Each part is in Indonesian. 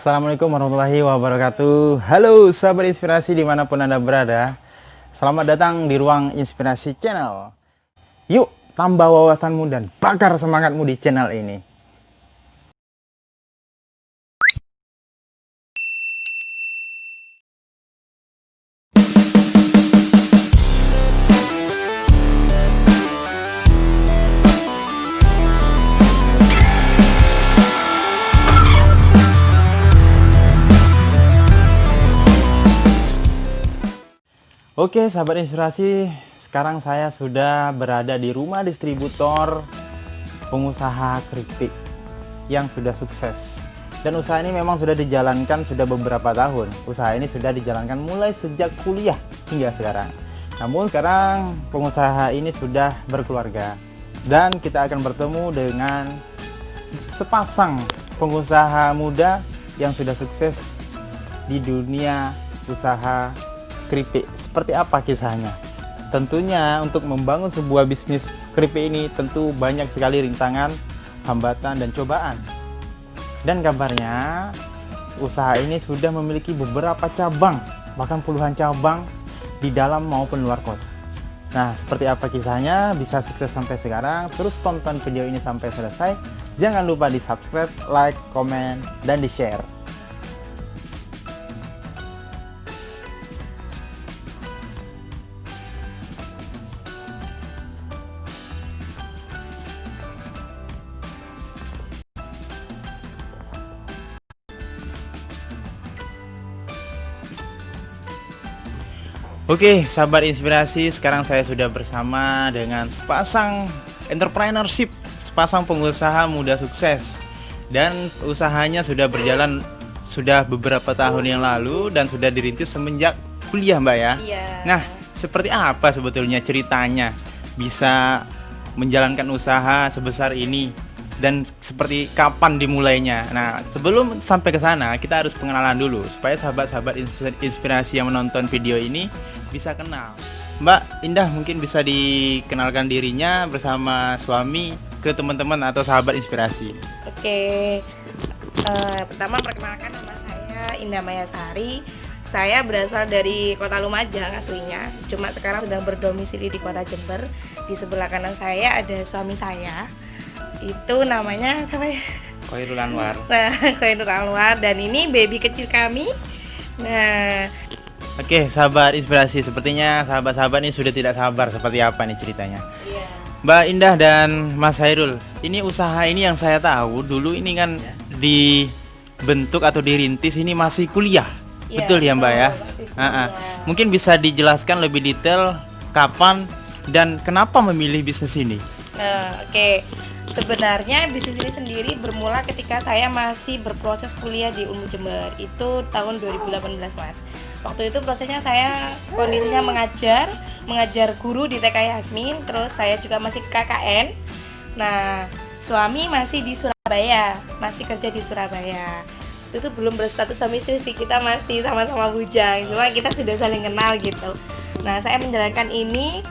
Assalamualaikum warahmatullahi wabarakatuh. Halo sahabat inspirasi dimanapun Anda berada. Selamat datang di Ruang Inspirasi Channel. Yuk tambah wawasanmu dan bakar semangatmu di channel ini. Oke sahabat inspirasi, sekarang saya sudah berada di rumah distributor pengusaha keripik yang sudah sukses. Dan usaha ini memang sudah dijalankan sudah beberapa tahun. Usaha ini sudah dijalankan mulai sejak kuliah hingga sekarang. Namun sekarang pengusaha ini sudah berkeluarga. Dan kita akan bertemu dengan sepasang pengusaha muda yang sudah sukses di dunia usaha keripik. Seperti apa kisahnya? Tentunya untuk membangun sebuah bisnis keripik ini tentu banyak sekali rintangan, hambatan, dan cobaan. Dan kabarnya usaha ini sudah memiliki beberapa cabang, bahkan puluhan cabang di dalam maupun luar kota. Nah, seperti apa kisahnya bisa sukses sampai sekarang? Terus tonton video ini sampai selesai. Jangan lupa di subscribe, like, komen, dan di share. Oke, sahabat inspirasi, sekarang saya sudah bersama dengan sepasang entrepreneurship, sepasang pengusaha muda sukses. Dan usahanya sudah berjalan sudah beberapa tahun yang lalu dan sudah dirintis semenjak kuliah, Mbak ya. Iya. Nah, seperti apa sebetulnya ceritanya bisa menjalankan usaha sebesar ini dan seperti kapan dimulainya? Nah, sebelum sampai ke sana, kita harus pengenalan dulu supaya sahabat-sahabat inspirasi yang menonton video ini bisa kenal. Mbak Indah mungkin bisa dikenalkan dirinya bersama suami ke teman-teman atau sahabat inspirasi. Oke. Pertama perkenalkan, nama saya Indah Mayasari. Saya berasal dari Kota Lumajang aslinya. Cuma sekarang sedang berdomisili di Kota Jember. Di sebelah kanan saya ada suami saya. Itu namanya siapa ya? Khairul Anwar. Nah, Khairul Anwar, dan ini baby kecil kami. Nah, Oke, sahabat inspirasi, sepertinya sahabat-sahabat ini sudah tidak sabar seperti apa nih ceritanya. iya. Mbak Indah dan Mas Khairul, ini usaha ini yang saya tahu dulu ini kan dibentuk atau dirintis ini masih kuliah. Iya, Betul ya Mbak ya? masih kuliah. Mungkin bisa dijelaskan lebih detail kapan dan kenapa memilih bisnis ini? Oke. Sebenarnya bisnis ini sendiri bermula ketika saya masih berproses kuliah di UNMU Jember. Itu tahun 2018, Mas. Waktu itu prosesnya saya kondisinya mengajar guru di TK Yasmin, terus saya juga masih KKN. Nah, suami masih di Surabaya, masih kerja di Surabaya. Itu belum berstatus suami istri sih, kita masih sama-sama bujang, cuma kita sudah saling kenal gitu. Nah, saya menjalankan ini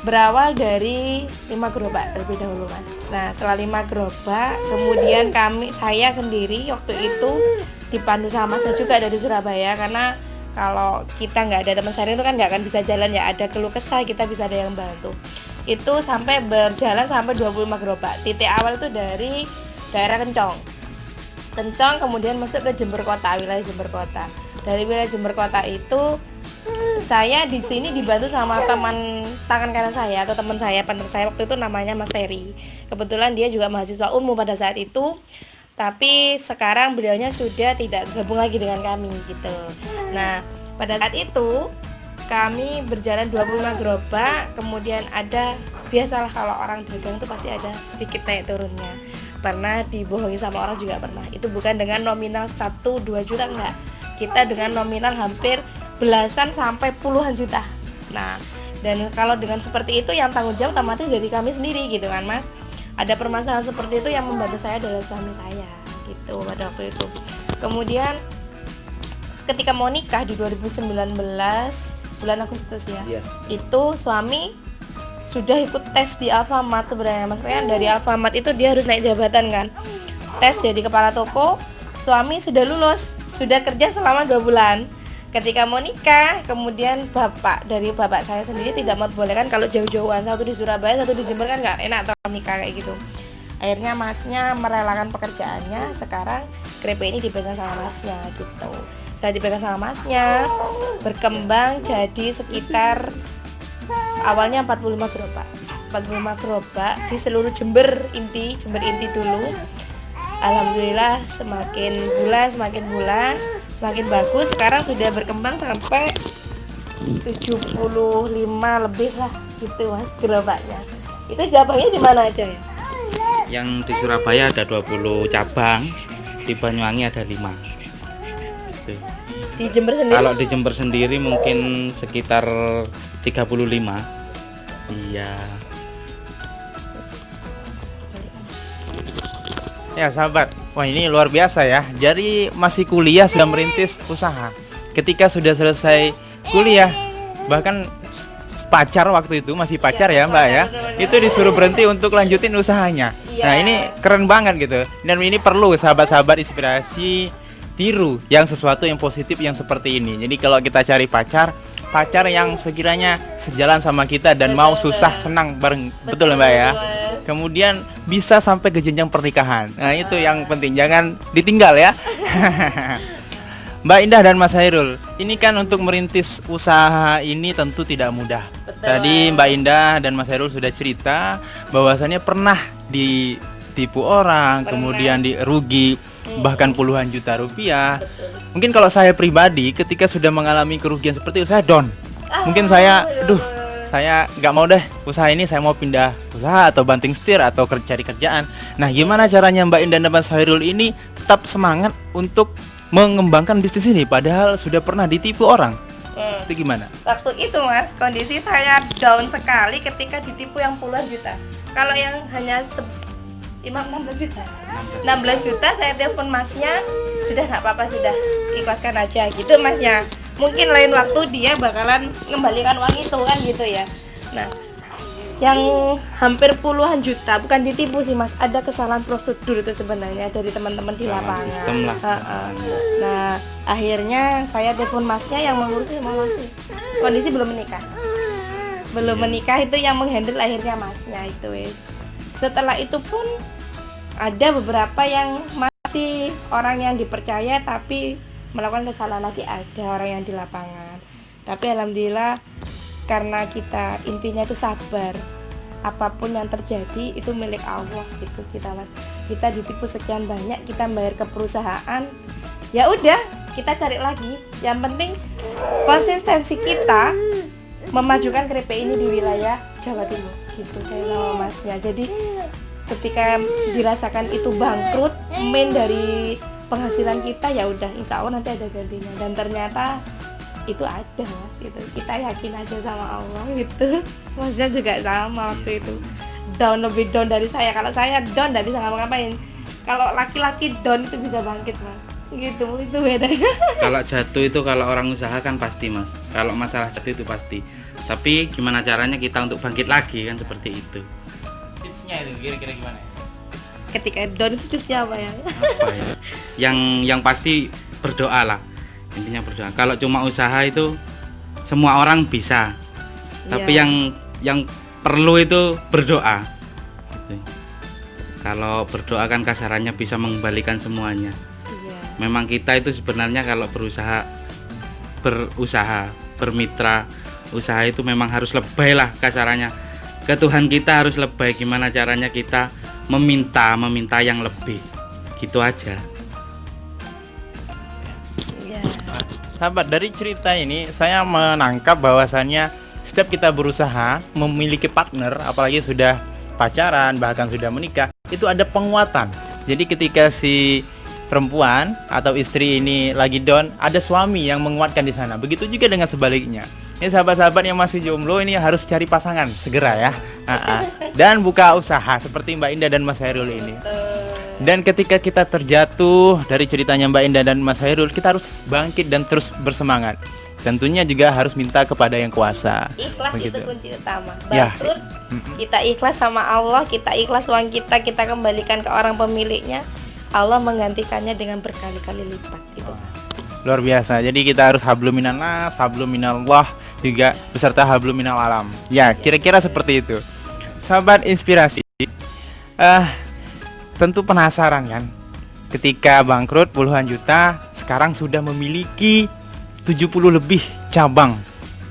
berawal dari 5 gerobak terlebih dahulu, Mas. Nah, setelah 5 gerobak, kemudian saya sendiri waktu itu dipandu sama Masnya juga dari Surabaya, karena kalau kita nggak ada teman sharing itu kan nggak akan bisa jalan ya, ada keluh kesah kita bisa ada yang bantu. Itu sampai berjalan sampai 25 gerobak. Titik awal itu dari daerah Kencong, kemudian masuk ke Jember Kota, wilayah Jember Kota. Dari wilayah Jember Kota itu saya di sini dibantu sama teman tangan kanan saya atau teman saya, partner saya waktu itu namanya Mas Ferry. Kebetulan dia juga mahasiswa UNMU pada saat itu, tapi sekarang beliaunya sudah tidak gabung lagi dengan kami gitu. Nah, pada saat itu kami berjalan 25 gerobak, kemudian ada, biasalah kalau orang dagang itu pasti ada sedikit naik turunnya. Pernah dibohongi sama orang juga pernah. Itu bukan dengan nominal 1-2 juta, enggak. Kita dengan nominal hampir belasan sampai puluhan juta. Nah, dan kalau dengan seperti itu yang tanggung jawab otomatis dari kami sendiri gitu kan, Mas. Ada permasalahan seperti itu, yang membantu saya adalah suami saya gitu pada waktu itu. Kemudian ketika mau nikah di 2019 bulan Agustus ya. Itu suami sudah ikut tes di Alfamart sebenarnya, Mas. Kan dari Alfamart itu dia harus naik jabatan kan. Tes jadi kepala toko, suami sudah lulus, sudah kerja selama 2 bulan. Ketika mau nikah, kemudian bapak saya sendiri tidak membolehkan kalau jauh-jauhan, satu di Surabaya, satu di Jember, kan nggak enak atau nikah kayak gitu. Akhirnya masnya merelakan pekerjaannya, sekarang keripik ini dipegang sama masnya gitu. Setelah dipegang sama masnya, berkembang jadi sekitar awalnya 45 gerobak di seluruh Jember inti dulu. Alhamdulillah semakin bulan semakin bagus. Sekarang sudah berkembang sampai 75 lebih lah gitu Mas gerobaknya. Itu cabangnya di mana aja ya? Yang di Surabaya ada 20 cabang, di Banyuwangi ada 5. Gitu. Di Jember sendiri? Kalau di Jember sendiri mungkin sekitar 35. Iya. Ya sahabat, wah ini luar biasa ya. Jadi masih kuliah sudah merintis usaha. Ketika sudah selesai kuliah, bahkan pacar waktu itu masih pacar ya Mbak ya, itu disuruh berhenti untuk lanjutin usahanya. Nah ini keren banget gitu. Dan ini perlu sahabat-sahabat inspirasi tiru yang sesuatu yang positif yang seperti ini. Jadi kalau kita cari pacar yang sekiranya sejalan sama kita dan mau susah senang bareng, betul Mbak ya. Kemudian bisa sampai ke jenjang pernikahan. Nah itu yang penting, jangan ditinggal ya. Mbak Indah dan Mas Hairul, ini kan untuk merintis usaha ini tentu tidak mudah. Betul. Tadi Mbak Indah dan Mas Hairul sudah cerita bahwasannya pernah ditipu orang, kemudian dirugi bahkan puluhan juta rupiah. Betul. Mungkin kalau saya pribadi ketika sudah mengalami kerugian seperti itu saya down. Mungkin saya nggak mau deh usaha ini, saya mau pindah usaha atau banting setir atau cari kerjaan. Nah gimana caranya Mbak Indah dan Mas Hairul ini tetap semangat untuk mengembangkan bisnis ini padahal sudah pernah ditipu orang? Itu gimana? Waktu itu Mas, kondisi saya down sekali ketika ditipu yang puluhan juta. Kalau yang hanya 16 juta saya telepon masnya, sudah nggak apa-apa, sudah ikhlaskan aja gitu masnya. Mungkin lain waktu dia bakalan mengembalikan uang itu kan gitu ya. Nah, yang hampir puluhan juta bukan ditipu sih Mas, ada kesalahan prosedur itu sebenarnya dari teman-teman di lapangan. Sistem lah. Nah, akhirnya saya telepon masnya yang mengurusi masih kondisi belum menikah itu yang menghandle akhirnya masnya itu wes. Setelah itu pun ada beberapa yang masih orang yang dipercaya tapi melakukan kesalahan lagi, ada orang yang di lapangan. Tapi alhamdulillah karena kita intinya itu sabar, apapun yang terjadi itu milik Allah gitu kita Mas. Kita ditipu sekian banyak, kita bayar ke perusahaan, ya udah kita cari lagi. Yang penting konsistensi kita memajukan keripik ini di wilayah Jawa Timur gitu saya sama masnya. Jadi ketika dirasakan itu bangkrut main dari penghasilan kita, ya udah insya Allah nanti ada gantinya. Dan ternyata itu ada Mas gitu. Kita yakin aja sama Allah gitu. Masnya juga sama waktu itu lebih down dari saya. Kalau saya down nggak bisa ngapa-ngapain. Kalau laki-laki down itu bisa bangkit Mas. Gitu itu bedanya. Kalau jatuh itu kalau orang usaha kan pasti Mas. Kalau masalah jatuh itu pasti. Tapi gimana caranya kita untuk bangkit lagi kan seperti itu. Tipsnya itu kira-kira gimana? Ketika down itu siapa ya? Apa ya? Yang pasti berdoa lah. Intinya berdoa. Kalau cuma usaha itu semua orang bisa. Tapi yang perlu itu berdoa. Gitu. Kalau berdoa kan kasarannya bisa mengembalikan semuanya. Memang kita itu sebenarnya kalau berusaha, bermitra usaha itu memang harus lebay lah kasarannya. Ke Tuhan kita harus lebay. Gimana caranya kita meminta yang lebih. Gitu aja. Sahabat, dari cerita ini saya menangkap bahwasannya setiap kita berusaha memiliki partner, apalagi sudah pacaran bahkan sudah menikah, itu ada penguatan. Jadi ketika si perempuan atau istri ini lagi down, ada suami yang menguatkan di sana. Begitu juga dengan sebaliknya. Ini sahabat-sahabat yang masih jomblo ini harus cari pasangan segera ya. Dan buka usaha seperti Mbak Indah dan Mas Hairul ini. Dan ketika kita terjatuh dari ceritanya Mbak Indah dan Mas Hairul, kita harus bangkit dan terus bersemangat. Tentunya juga harus minta kepada yang kuasa. Ikhlas begitu. Itu kunci utama. Ya. Kita ikhlas sama Allah, kita ikhlas uang kita kembalikan ke orang pemiliknya. Allah menggantikannya dengan berkali-kali lipat itu Mas. Luar biasa. Jadi kita harus hablum minannas, hablum minallah juga beserta hablum minal alam. Ya, kira-kira seperti itu. Sahabat inspirasi, tentu penasaran kan? Ketika bangkrut puluhan juta, sekarang sudah memiliki 70 lebih cabang,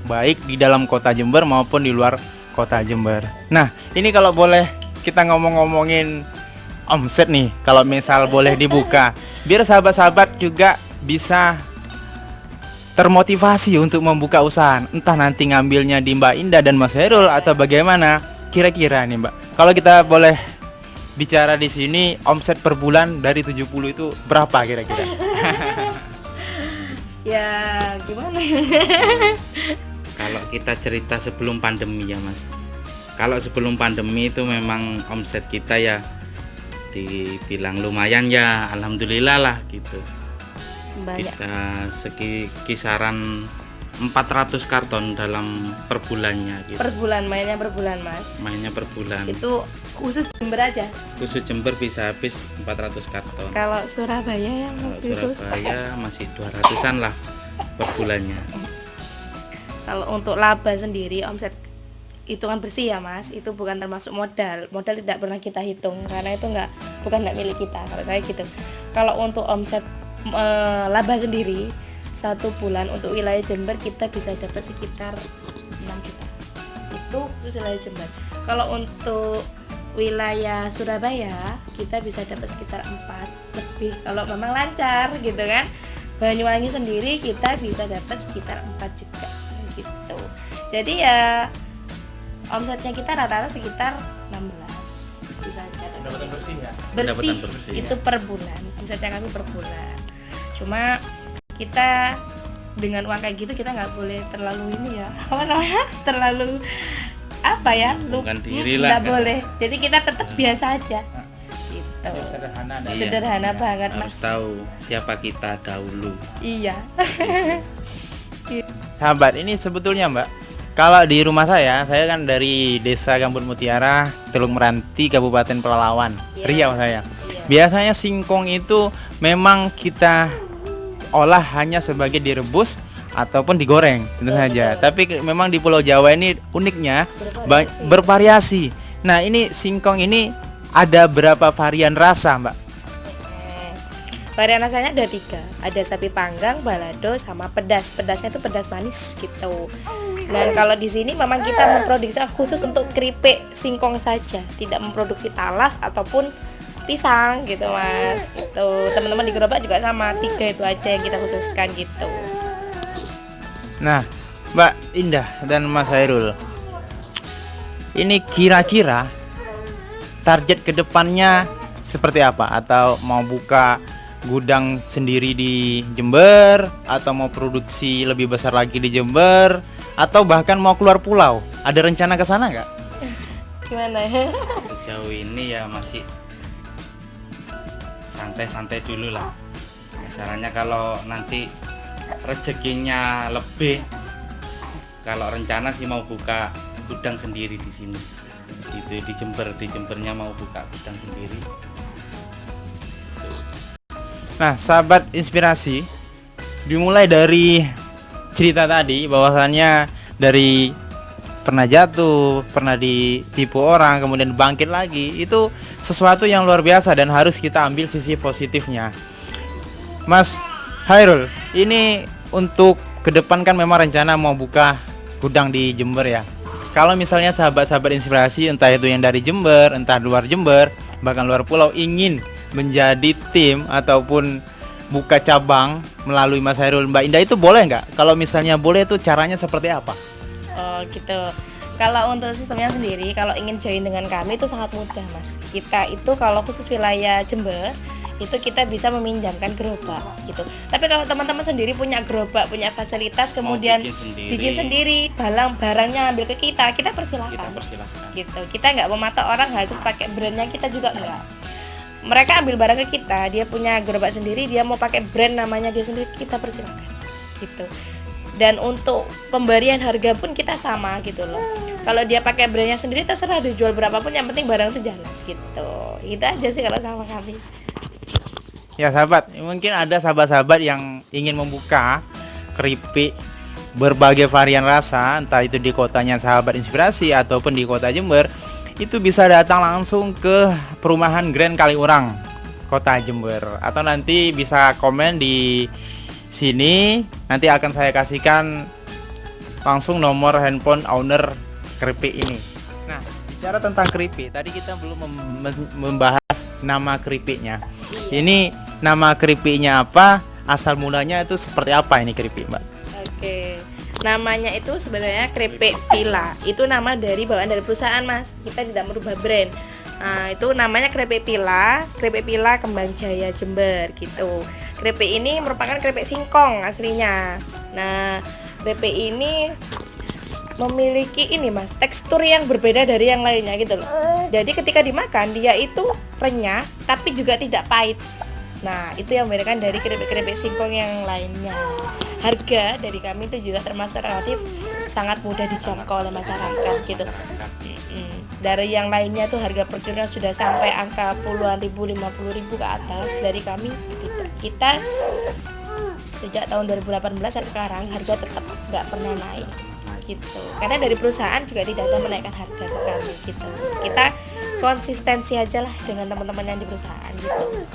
baik di dalam kota Jember maupun di luar kota Jember. Nah, ini kalau boleh kita ngomongin omset nih, kalau misal boleh dibuka, biar sahabat-sahabat juga bisa termotivasi untuk membuka usaha. Entah nanti ngambilnya di Mbak Indah dan Mas Hairul atau bagaimana. Kira-kira nih Mbak, kalau kita boleh bicara di sini, omset per bulan dari 70 itu berapa kira-kira? Ya gimana? Kalau kita cerita sebelum pandemi ya Mas. Kalau sebelum pandemi itu memang omset kita ya dibilang lumayan ya, alhamdulillah lah gitu. Banyak. Bisa kisaran 400 karton dalam per bulannya gitu. Per bulan, mainnya per bulan Mas. Mainnya per bulan. Itu khusus Jember aja. Khusus Jember bisa habis 400 karton. Kalau Surabaya yang Kalau waktu itu Surabaya masih 200-an lah per bulannya. kalau untuk laba sendiri omset hitungan bersih ya Mas, itu bukan termasuk modal tidak pernah kita hitung karena itu bukan milik kita kalau saya gitu. Kalau untuk omset laba sendiri satu bulan untuk wilayah Jember kita bisa dapat sekitar 6 juta, itu khusus wilayah Jember. Kalau untuk wilayah Surabaya kita bisa dapat sekitar 4 lebih kalau memang lancar gitu kan. Banyuwangi sendiri kita bisa dapat sekitar 4 juga gitu. Jadi ya omsetnya kita rata-rata sekitar 16 bisa Pendapatan bersih ya? bersih, Pendapatan bersih, itu per bulan, omsetnya kami per bulan. Cuma kita dengan uang kayak gitu kita nggak boleh terlalu ini ya, apa namanya, terlalu apa ya, Bukan diri lah nggak kan. boleh. Jadi kita tetap biasa aja gitu. Sederhana dan Iya. Sederhana banget Harus Mas. tahu siapa kita dahulu. Iya. Sahabat, ini sebetulnya Mbak, kalau di rumah saya kan dari Desa Gambut Mutiara, Teluk Meranti, Kabupaten Pelalawan, Iya. Riau saya. Iya. Biasanya singkong itu memang kita olah hanya sebagai direbus ataupun digoreng, tentu saja. Tapi memang di Pulau Jawa ini uniknya bervariasi. Nah, ini singkong ini ada berapa varian rasa, Mbak? Varian rasanya ada 3, ada sapi panggang, balado, sama pedas. Pedasnya itu pedas manis gitu. Dan kalau di sini memang kita memproduksi khusus untuk keripik singkong saja, tidak memproduksi talas ataupun pisang gitu Mas. Gitu. Teman-teman di gerobak juga sama, 3 itu aja yang kita khususkan gitu. Nah, Mbak Indah dan Mas Hairul, ini kira-kira target kedepannya seperti apa? Atau mau buka gudang sendiri di Jember, atau mau produksi lebih besar lagi di Jember, atau bahkan mau keluar pulau? Ada rencana ke sana nggak? Gimana? Sejauh ini ya masih santai-santai dulu lah. Caranya kalau nanti rezekinya lebih, kalau rencana sih mau buka gudang sendiri di sini. Itu di Jembernya mau buka gudang sendiri. Nah, sahabat inspirasi, dimulai dari cerita tadi bahwasannya dari pernah jatuh, pernah ditipu orang, kemudian bangkit lagi, itu sesuatu yang luar biasa dan harus kita ambil sisi positifnya. Mas Hairul, ini untuk ke depan kan memang rencana mau buka gudang di Jember ya. Kalau misalnya sahabat-sahabat inspirasi, entah itu yang dari Jember, entah luar Jember, bahkan luar pulau, ingin menjadi tim ataupun buka cabang melalui Mas Hairul, Mbak Indah, itu boleh nggak? Kalau misalnya boleh, itu caranya seperti apa? Oh gitu. Kalau untuk sistemnya sendiri, kalau ingin join dengan kami itu sangat mudah Mas. Kita itu kalau khusus wilayah Jember itu kita bisa meminjamkan gerobak gitu. Tapi kalau teman-teman sendiri punya gerobak, punya fasilitas, kemudian bikin sendiri, barangnya ambil ke kita persilahkan. Gitu. Kita nggak mematok orang harus pakai brandnya, kita juga enggak. Mereka ambil barang ke kita, dia punya gerobak sendiri, dia mau pakai brand namanya dia sendiri, kita persilahkan gitu. Dan untuk pemberian harga pun kita sama gitu loh. Kalau dia pakai brandnya sendiri terserah dijual berapapun, yang penting barang itu jalan gitu. Itu aja sih kalau sama kami. Ya sahabat, mungkin ada sahabat-sahabat yang ingin membuka keripik berbagai varian rasa, entah itu di kotanya sahabat inspirasi ataupun di kota Jember, itu bisa datang langsung ke perumahan Grand Kaliurang, kota Jember, atau nanti bisa komen di sini, nanti akan saya kasihkan langsung nomor handphone owner keripik ini. Nah, bicara tentang keripik, tadi kita belum membahas nama keripiknya. Ini nama keripiknya apa? Asal mulanya itu seperti apa ini keripik, Mbak? Oke. Namanya itu sebenarnya keripik pila. Itu nama dari bawaan dari perusahaan, Mas. Kita tidak merubah brand. Nah, itu namanya keripik pila Kembang Jaya Jember gitu. Keripik ini merupakan keripik singkong aslinya. Nah, keripik ini memiliki ini, Mas, tekstur yang berbeda dari yang lainnya gitu loh. Jadi ketika dimakan dia itu renyah tapi juga tidak pahit. Nah, itu yang membedakan dari keripik-keripik singkong yang lainnya. Harga dari kami itu juga termasuk relatif sangat mudah dijangkau oleh masyarakat gitu. Dari yang lainnya tuh harga per kilonya sudah sampai angka puluhan ribu, 50.000 ke atas. Dari kami tidak. Kita sejak tahun 2018 sampai sekarang harga tetap nggak pernah naik gitu. Karena dari perusahaan juga tidak ada menaikkan harga ke kami gitu. Kita konsistensi aja lah dengan teman-teman yang di perusahaan gitu.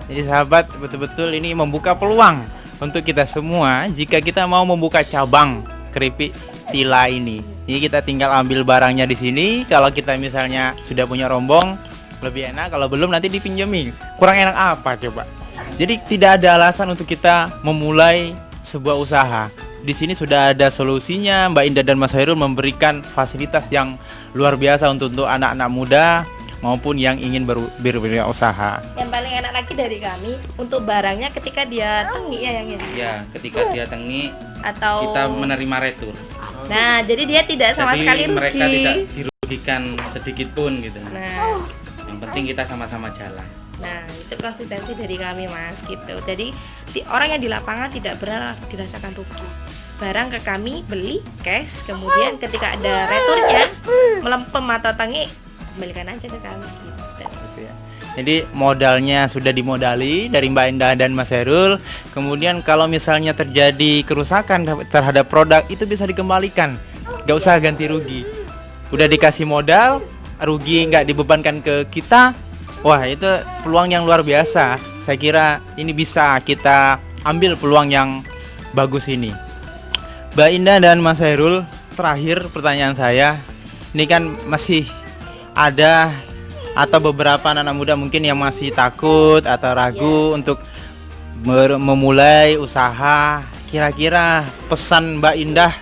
Jadi sahabat, betul-betul ini membuka peluang untuk kita semua jika kita mau membuka cabang keripik pila ini. Jadi kita tinggal ambil barangnya di sini. Kalau kita misalnya sudah punya rombong, lebih enak. Kalau belum nanti dipinjemin. Kurang enak apa coba? Jadi tidak ada alasan untuk kita memulai sebuah usaha. Di sini sudah ada solusinya. Mbak Indah dan Mas Hairul memberikan fasilitas yang luar biasa untuk anak-anak muda maupun yang ingin berwirausaha. Yang paling enak lagi dari kami untuk barangnya ketika dia tengi ya yang ini. Ya, ketika dia tengi Atau kita menerima retur. Nah, jadi dia tidak sama Jadi sekali rugi. mereka tidak dirugikan sedikit pun gitu. Nah, Yang penting kita sama-sama jalan. nah itu konsistensi dari kami, Mas gitu. Jadi orang yang di lapangan tidak pernah dirasakan rugi. Barang ke kami beli cash, kemudian ketika ada returnya melempem atau tengi, kembalikan aja ke kami gitu. Jadi modalnya sudah dimodali dari Mbak Indah dan Mas Hairul. Kemudian kalau misalnya terjadi kerusakan terhadap produk itu bisa dikembalikan. Gak usah ganti rugi. Udah dikasih modal, rugi nggak dibebankan ke kita. Wah, itu peluang yang luar biasa. Saya kira ini bisa kita ambil peluang yang bagus ini. Mbak Indah dan Mas Hairul, terakhir pertanyaan saya. Ini kan masih ada atau beberapa anak muda mungkin yang masih takut atau ragu untuk memulai usaha. Kira-kira pesan Mbak Indah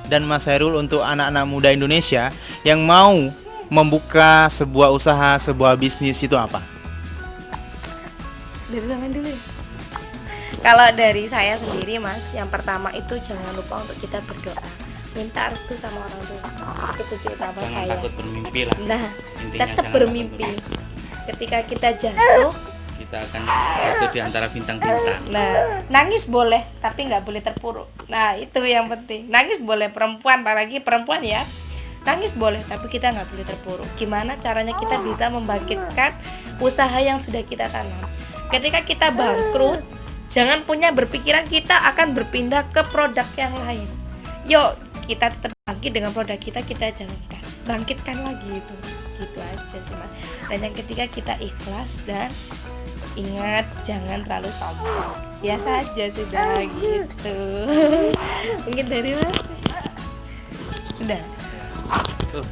dan Mas Hairul untuk anak-anak muda Indonesia yang mau membuka sebuah usaha, sebuah bisnis itu apa? Dari zaman dulu ya? Kalau dari saya sendiri, Mas, yang pertama itu jangan lupa untuk kita berdoa, minta restu sama orang tua. Itu kunci utama Jangan saya. takut bermimpi lah. Nah, Intinya tetap jangan bermimpi. takut Ketika kita jatuh, kita akan jatuh di antara bintang-bintang. nah nangis boleh, tapi nggak boleh terpuruk. Nah itu yang penting. Nangis boleh, perempuan, apalagi perempuan ya. Nangis boleh, tapi kita nggak boleh terpuruk. Gimana caranya kita bisa membangkitkan usaha yang sudah kita tanam? Ketika kita bangkrut, jangan punya berpikiran kita akan berpindah ke produk yang lain. Yuk, kita tetap bangkit dengan produk kita jalankan. Bangkitkan lagi itu. Gitu aja sih, Mas. Dan yang ketiga, kita ikhlas dan ingat jangan terlalu sombong. Biasa aja sudah gitu. Mungkin dari Mas. Udah.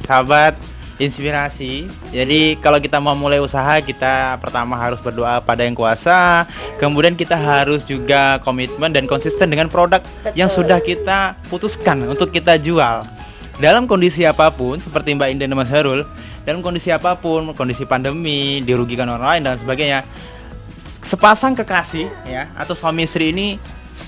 Sahabat inspirasi. Jadi kalau kita mau mulai usaha, kita pertama harus berdoa pada Yang Kuasa. Kemudian kita harus juga komitmen dan konsisten dengan produk yang sudah kita putuskan untuk kita jual. Dalam kondisi apapun, seperti Mbak Indah dan Mas Hairul, dalam kondisi apapun, kondisi pandemi, dirugikan orang lain dan sebagainya, sepasang kekasih ya atau suami istri ini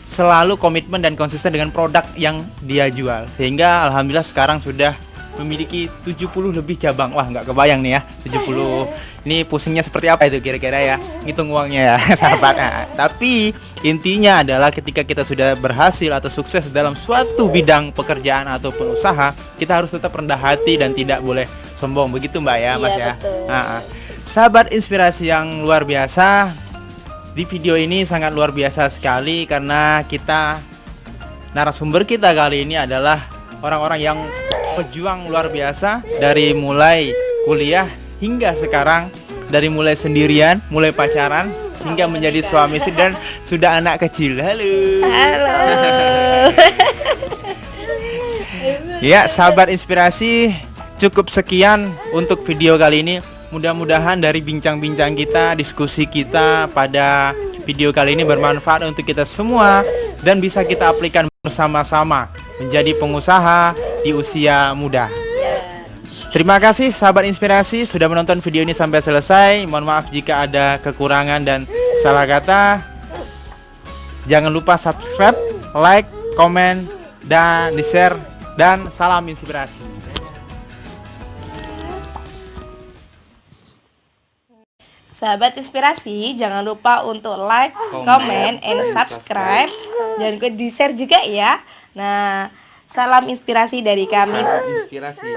selalu komitmen dan konsisten dengan produk yang dia jual. Sehingga alhamdulillah sekarang sudah memiliki 70 lebih cabang. Wah, nggak kebayang nih ya, 70. Ini pusingnya seperti apa itu kira-kira ya, ngitung uangnya ya sahabat. Nah, tapi intinya adalah ketika kita sudah berhasil atau sukses dalam suatu bidang pekerjaan ataupun usaha, kita harus tetap rendah hati dan tidak boleh sombong. Begitu Mbak ya, Mas Iya, ya. betul. Nah, sahabat inspirasi yang luar biasa, Di video ini sangat luar biasa sekali karena narasumber kita kali ini adalah orang-orang yang pejuang luar biasa dari mulai kuliah hingga sekarang, dari mulai sendirian, mulai pacaran hingga menjadi suami istri dan sudah anak kecil. Halo. Halo. Ya, sahabat inspirasi, cukup sekian untuk video kali ini. Mudah-mudahan dari bincang-bincang kita, diskusi kita pada video kali ini bermanfaat untuk kita semua dan bisa kita aplikasikan bersama-sama menjadi pengusaha di usia muda. Terima kasih sahabat inspirasi sudah menonton video ini sampai selesai. Mohon maaf jika ada kekurangan dan salah kata. Jangan lupa subscribe, like, komen, dan di-share. Dan salam inspirasi. Sahabat inspirasi, jangan lupa untuk like, comment, and subscribe. Jangan lupa di-share juga ya. Nah, salam inspirasi dari kami. Salam inspirasi.